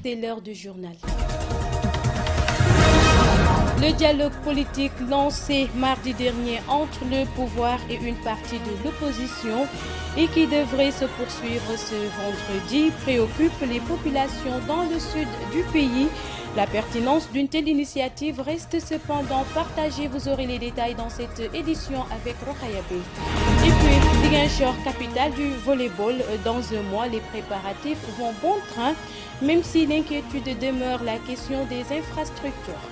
C'est l'heure du journal. Le dialogue politique lancé mardi dernier entre le pouvoir et une partie de l'opposition et qui devrait se poursuivre ce vendredi préoccupe les populations dans le sud du pays. La pertinence d'une telle initiative reste cependant partagée. Vous aurez les détails dans cette édition avec Rokhaya Bey. Et puis, Ziguinchor, capitale du volleyball, dans un mois, les préparatifs vont bon train, même si l'inquiétude demeure la question des infrastructures.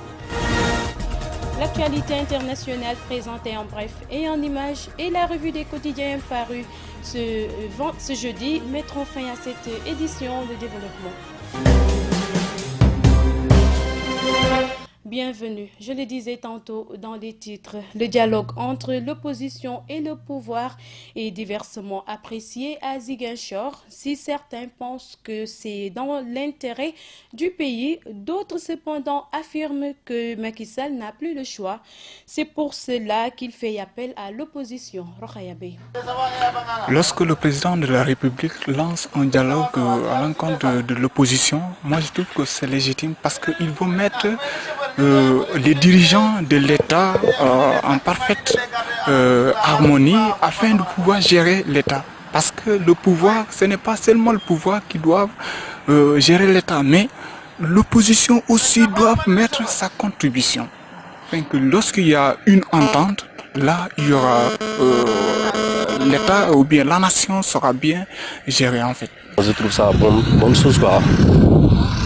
L'actualité internationale présentée en bref et en images et la revue des quotidiens parue ce jeudi mettront fin à cette édition de développement. Bienvenue, je le disais tantôt dans les titres, le dialogue entre l'opposition et le pouvoir est diversement apprécié à Ziguinchor. Si certains pensent que c'est dans l'intérêt du pays, d'autres cependant affirment que Macky Sall n'a plus le choix. C'est pour cela qu'il fait appel à l'opposition. Rokhaya Bey. Lorsque le président de la République lance un dialogue à l'encontre de l'opposition, moi je trouve que c'est légitime parce qu'il faut mettre les dirigeants de l'État en parfaite harmonie afin de pouvoir gérer l'État. Parce que le pouvoir, ce n'est pas seulement le pouvoir qui doit gérer l'État, mais l'opposition aussi doit mettre sa contribution. Afin que lorsqu'il y a une entente, là il y aura l'État ou bien la nation sera bien gérée en fait. Je trouve ça bonne chose quoi.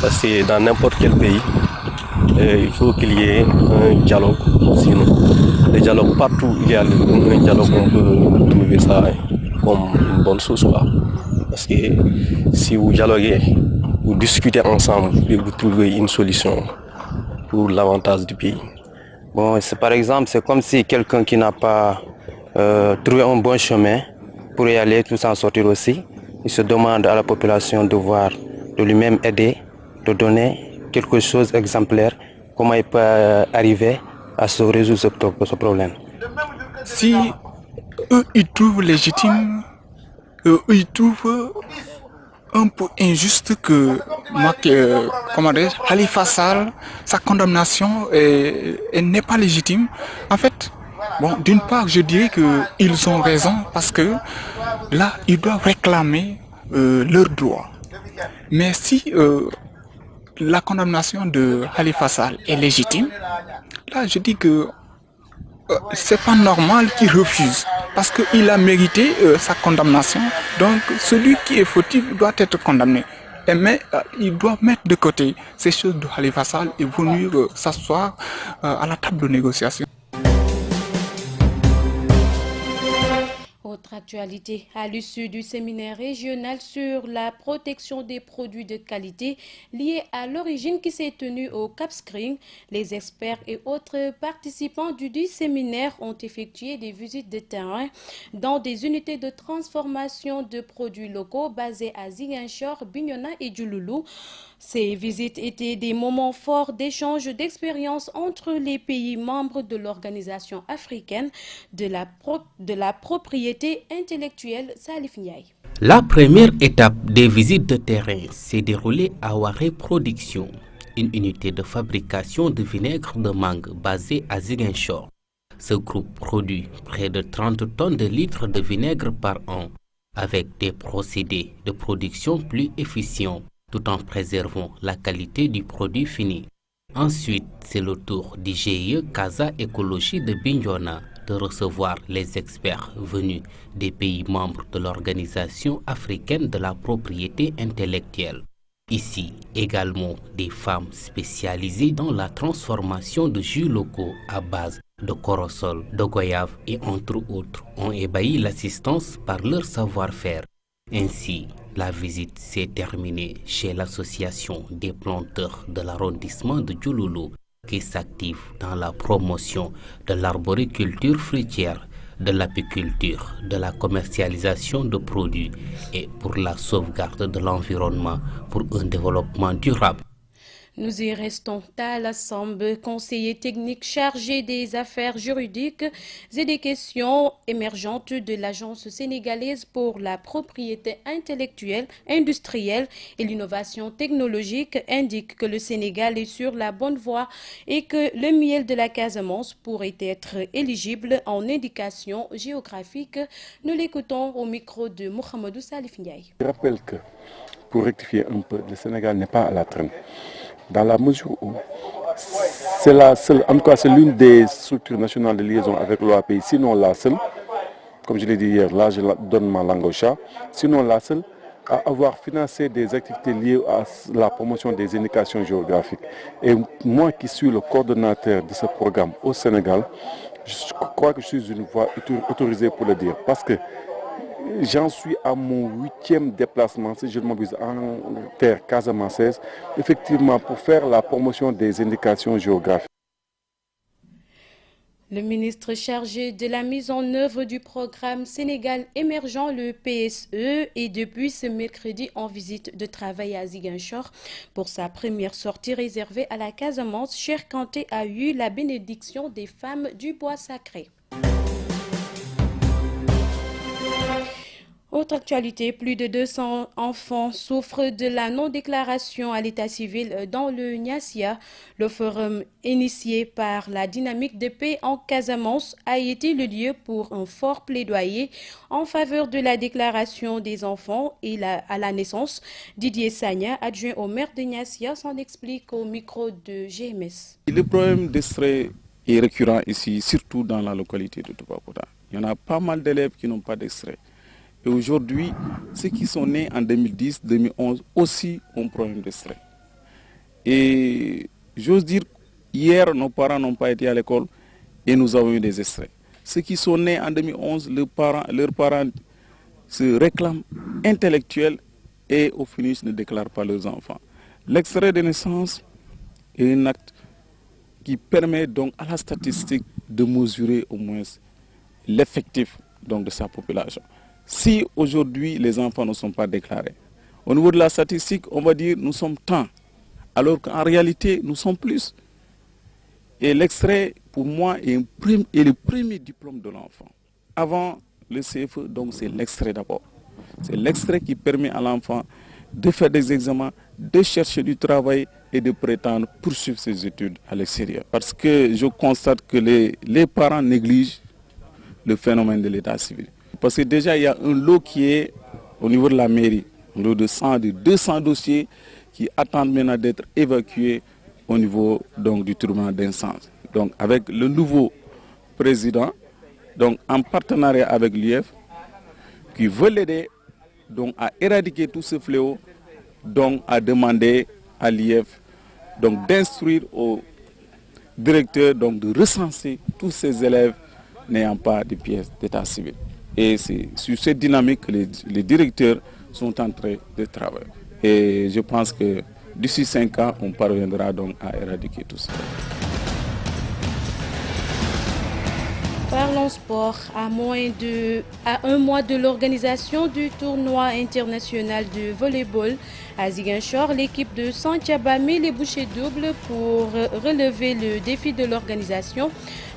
Parce que dans n'importe quel pays, il faut qu'il y ait un dialogue. Sinon, le dialogue partout, il y a un dialogue, on peut trouver ça comme une bonne chose quoi. Parce que si vous dialoguez, vous discutez ensemble et vous trouvez une solution pour l'avantage du pays. Bon, par exemple, c'est comme si quelqu'un qui n'a pas trouvé un bon chemin pour y aller, tout s'en sortir aussi, il se demande à la population de lui-même aider, de donner quelque chose d'exemplaire, comment il peut arriver à se résoudre ce problème. Si eux, ils trouvent légitime, ils trouvent un peu injuste que Khalifa Sall, sa condamnation n'est pas légitime. En fait, bon, d'une part, je dirais qu'ils ont raison parce que là, ils doivent réclamer leurs droits. Mais si la condamnation de Khalifa Sall est légitime, là, je dis que c'est pas normal qu'il refuse parce qu'il a mérité sa condamnation. Donc celui qui est fautif doit être condamné. Mais il doit mettre de côté ces choses de Khalifa Sall et venir s'asseoir à la table de négociation. Autre actualité, à l'issue du séminaire régional sur la protection des produits de qualité liés à l'origine qui s'est tenu au Cap Skirring, les experts et autres participants du séminaire ont effectué des visites de terrain dans des unités de transformation de produits locaux basées à Ziguinchor, Bignona et Diouloulou. Ces visites étaient des moments forts d'échange d'expériences entre les pays membres de l'organisation africaine de la propriété intellectuelle Salif Ndiaye. La première étape des visites de terrain s'est déroulée à Waré Production, une unité de fabrication de vinaigre de mangue basée à Ziguinchor. Ce groupe produit près de 30 tonnes de litres de vinaigre par an, avec des procédés de production plus efficients, tout en préservant la qualité du produit fini. Ensuite, c'est le tour du GIE Casa Écologie de Bignona de recevoir les experts venus des pays membres de l'Organisation africaine de la propriété intellectuelle. Ici, également, des femmes spécialisées dans la transformation de jus locaux à base de corosol, de goyave et entre autres ont ébahi l'assistance par leur savoir-faire. Ainsi, la visite s'est terminée chez l'association des planteurs de l'arrondissement de Diouloulou qui s'active dans la promotion de l'arboriculture fruitière de l'apiculture, de la commercialisation de produits et pour la sauvegarde de l'environnement pour un développement durable. Nous y restons à l'Assemblée, conseiller technique chargé des affaires juridiques et des questions émergentes de l'Agence sénégalaise pour la propriété intellectuelle, industrielle et l'innovation technologique indique que le Sénégal est sur la bonne voie et que le miel de la Casamance pourrait être éligible en indication géographique. Nous l'écoutons au micro de Mohamedou Salif Ndiaye. Je rappelle que, pour rectifier un peu, le Sénégal n'est pas à la traîne. Dans la mesure où c'est la seule, en tout cas c'est l'une des structures nationales de liaison avec l'OAPI, sinon la seule, comme je l'ai dit hier, là je donne ma langue au chat, sinon la seule à avoir financé des activités liées à la promotion des indications géographiques. Et moi qui suis le coordonnateur de ce programme au Sénégal, je crois que je suis une voix autorisée pour le dire, parce que j'en suis à mon 8e déplacement, si je ne m'abuse, en terre casamançaise, effectivement pour faire la promotion des indications géographiques. Le ministre chargé de la mise en œuvre du programme Sénégal émergent, le PSE, est depuis ce mercredi en visite de travail à Ziguinchor. Pour sa première sortie réservée à la Casamance, Cheikh Kanté a eu la bénédiction des femmes du bois sacré. Autre actualité, plus de 200 enfants souffrent de la non-déclaration à l'état civil dans le Niassia. Le forum initié par la dynamique de paix en Casamance a été le lieu pour un fort plaidoyer en faveur de la déclaration des enfants et à la naissance. Didier Sagna, adjoint au maire de Niassia, s'en explique au micro de GMS. Le problème d'extrait est récurrent ici, surtout dans la localité de Toubacouta. Il y en a pas mal d'élèves qui n'ont pas d'extrait. Et aujourd'hui, ceux qui sont nés en 2010, 2011 aussi ont problème d'extrait. Et j'ose dire, hier, nos parents n'ont pas été à l'école et nous avons eu des extraits. Ceux qui sont nés en 2011, leurs parents se réclament intellectuels et au finish ne déclarent pas leurs enfants. L'extrait de naissance est un acte qui permet donc à la statistique de mesurer au moins l'effectif de sa population. Si aujourd'hui les enfants ne sont pas déclarés, au niveau de la statistique, on va dire nous sommes tant, alors qu'en réalité nous sommes plus. Et l'extrait, pour moi, est le premier diplôme de l'enfant. Avant le CFE, donc c'est l'extrait d'abord. C'est l'extrait qui permet à l'enfant de faire des examens, de chercher du travail et de prétendre poursuivre ses études à l'extérieur. Parce que je constate que les parents négligent le phénomène de l'état civil. Parce que déjà, il y a un lot qui est au niveau de la mairie, un lot de 200 dossiers qui attendent maintenant d'être évacués au niveau donc, du tribunal d'instance. Donc avec le nouveau président, donc, en partenariat avec l'IF, qui veut l'aider à éradiquer tout ce fléau, donc à demander à l'IF d'instruire au directeur de recenser tous ces élèves n'ayant pas de pièces d'état civil. Et c'est sur cette dynamique que les directeurs sont en train de travailler. Et je pense que d'ici 5 ans, on parviendra donc à éradiquer tout ça. Parlons sport. À un mois de l'organisation du tournoi international de volleyball à Ziguinchor, l'équipe de Santhiaba met les bouchées doubles pour relever le défi de l'organisation.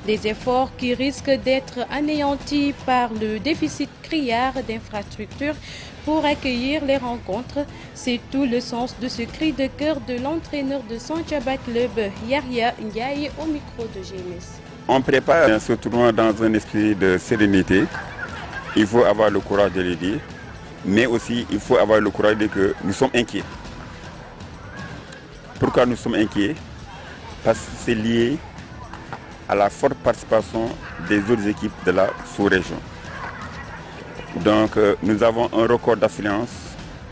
Des efforts qui risquent d'être anéantis par le déficit criard d'infrastructures pour accueillir les rencontres. C'est tout le sens de ce cri de cœur de l'entraîneur de Santhiaba Club, Yahya Ndiaye, au micro de GMS. On prépare ce tournoi dans un esprit de sérénité. Il faut avoir le courage de le dire, mais aussi il faut avoir le courage de dire que nous sommes inquiets. Pourquoi nous sommes inquiets? Parce que c'est lié à la forte participation des autres équipes de la sous-région. Donc nous avons un record d'affluence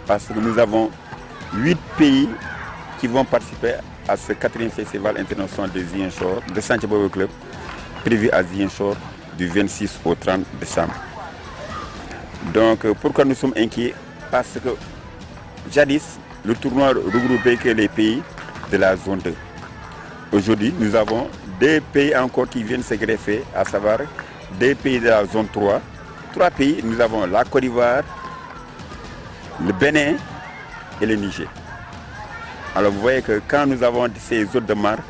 parce que nous avons 8 pays qui vont participer à ce 4e festival international de Ziguinchor, de Santhiaba Club, prévu à Ziguinchor du 26 au 30 décembre. Donc pourquoi nous sommes inquiets? Parce que jadis, le tournoi regroupait que les pays de la zone 2. Aujourd'hui, nous avons 2 pays encore qui viennent se greffer, à savoir des pays de la zone 3. 3 pays, nous avons la Côte d'Ivoire, le Bénin et le Niger. Alors vous voyez que quand nous avons ces hôtes de marque,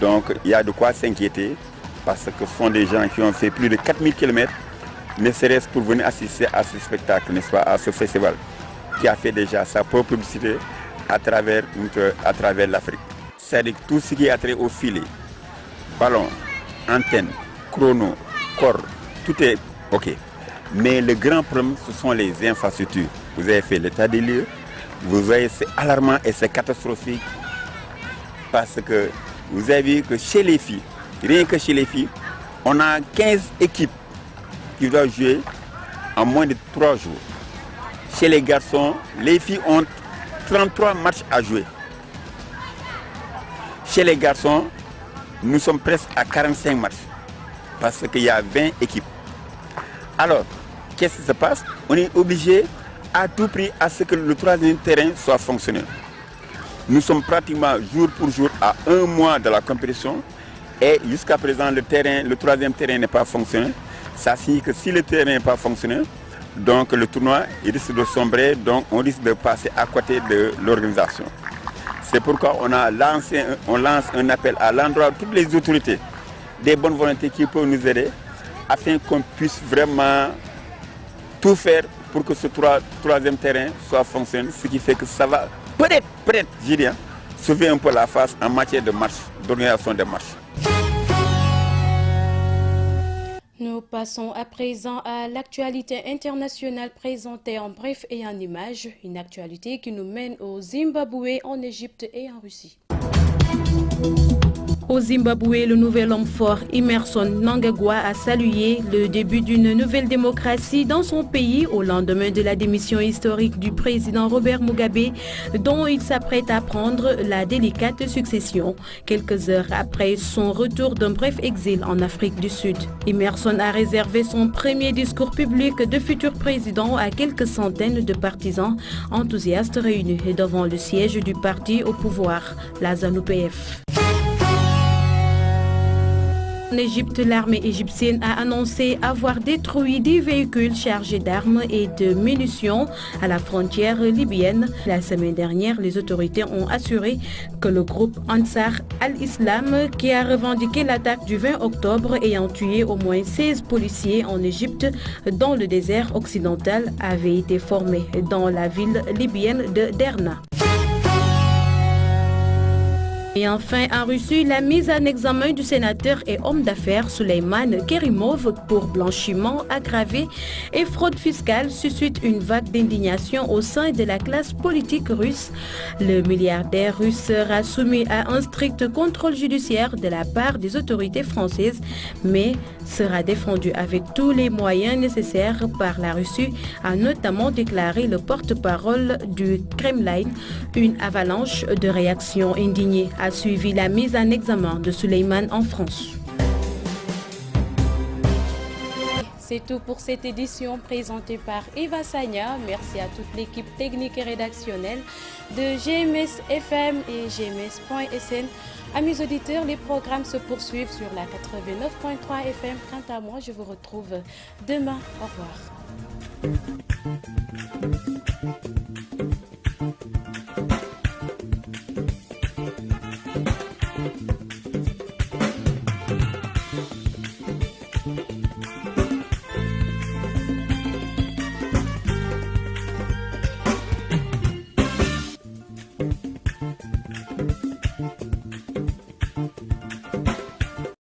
donc il y a de quoi s'inquiéter parce que ce sont des gens qui ont fait plus de 4000 km, ne serait-ce pour venir assister à ce spectacle, n'est-ce pas, à ce festival, qui a fait déjà sa propre publicité à travers l'Afrique. C'est-à-dire que tout ce qui est attrait au filet, ballon, antenne, chrono, corps, tout est OK. Mais le grand problème, ce sont les infrastructures. Vous avez fait l'état des lieux, vous voyez, c'est alarmant et c'est catastrophique parce que vous avez vu que chez les filles, rien que chez les filles, on a 15 équipes qui doivent jouer en moins de 3 jours. Chez les garçons, les filles ont 33 matchs à jouer. Chez les garçons, nous sommes presque à 45 matchs parce qu'il y a 20 équipes. Alors, qu'est-ce qui se passe? On est obligé à tout prix à ce que le 3e terrain soit fonctionnel. Nous sommes pratiquement jour pour jour à 1 mois de la compétition et jusqu'à présent le 3e terrain n'est pas fonctionnel. Ça signifie que si le terrain n'est pas fonctionnel, donc le tournoi il risque de sombrer, donc on risque de passer à côté de l'organisation. C'est pourquoi on lance un appel à l'endroit de toutes les autorités, des bonnes volontés qui peuvent nous aider, afin qu'on puisse vraiment tout faire pour que ce 3e terrain soit fonctionnel, ce qui fait que ça va peut-être, je dis, sauver un peu la face en matière de marche, d'organisation des marches. Nous passons à présent à l'actualité internationale présentée en bref et en images. Une actualité qui nous mène au Zimbabwe, en Égypte et en Russie. Au Zimbabwe, le nouvel homme fort Emmerson Mnangagwa a salué le début d'une nouvelle démocratie dans son pays au lendemain de la démission historique du président Robert Mugabe, dont il s'apprête à prendre la délicate succession, quelques heures après son retour d'un bref exil en Afrique du Sud. Emmerson a réservé son premier discours public de futur président à quelques centaines de partisans enthousiastes réunis devant le siège du parti au pouvoir, la ZANU-PF. En Égypte, l'armée égyptienne a annoncé avoir détruit 10 véhicules chargés d'armes et de munitions à la frontière libyenne. La semaine dernière, les autorités ont assuré que le groupe Ansar al-Islam, qui a revendiqué l'attaque du 20 octobre ayant tué au moins 16 policiers en Égypte dans le désert occidental, avait été formé dans la ville libyenne de Derna. Et enfin, en Russie, la mise en examen du sénateur et homme d'affaires Souleymane Kerimov pour blanchiment aggravé et fraude fiscale suscite une vague d'indignation au sein de la classe politique russe. Le milliardaire russe sera soumis à un strict contrôle judiciaire de la part des autorités françaises, mais sera défendu avec tous les moyens nécessaires par la Russie, a notamment déclaré le porte-parole du Kremlin. Une avalanche de réactions indignées a suivi la mise en examen de Souleymane en France. C'est tout pour cette édition présentée par Eva Sagna. Merci à toute l'équipe technique et rédactionnelle de GMS FM et GMS.sn. Amis auditeurs, les programmes se poursuivent sur la 89.3 FM. Quant à moi, je vous retrouve demain. Au revoir.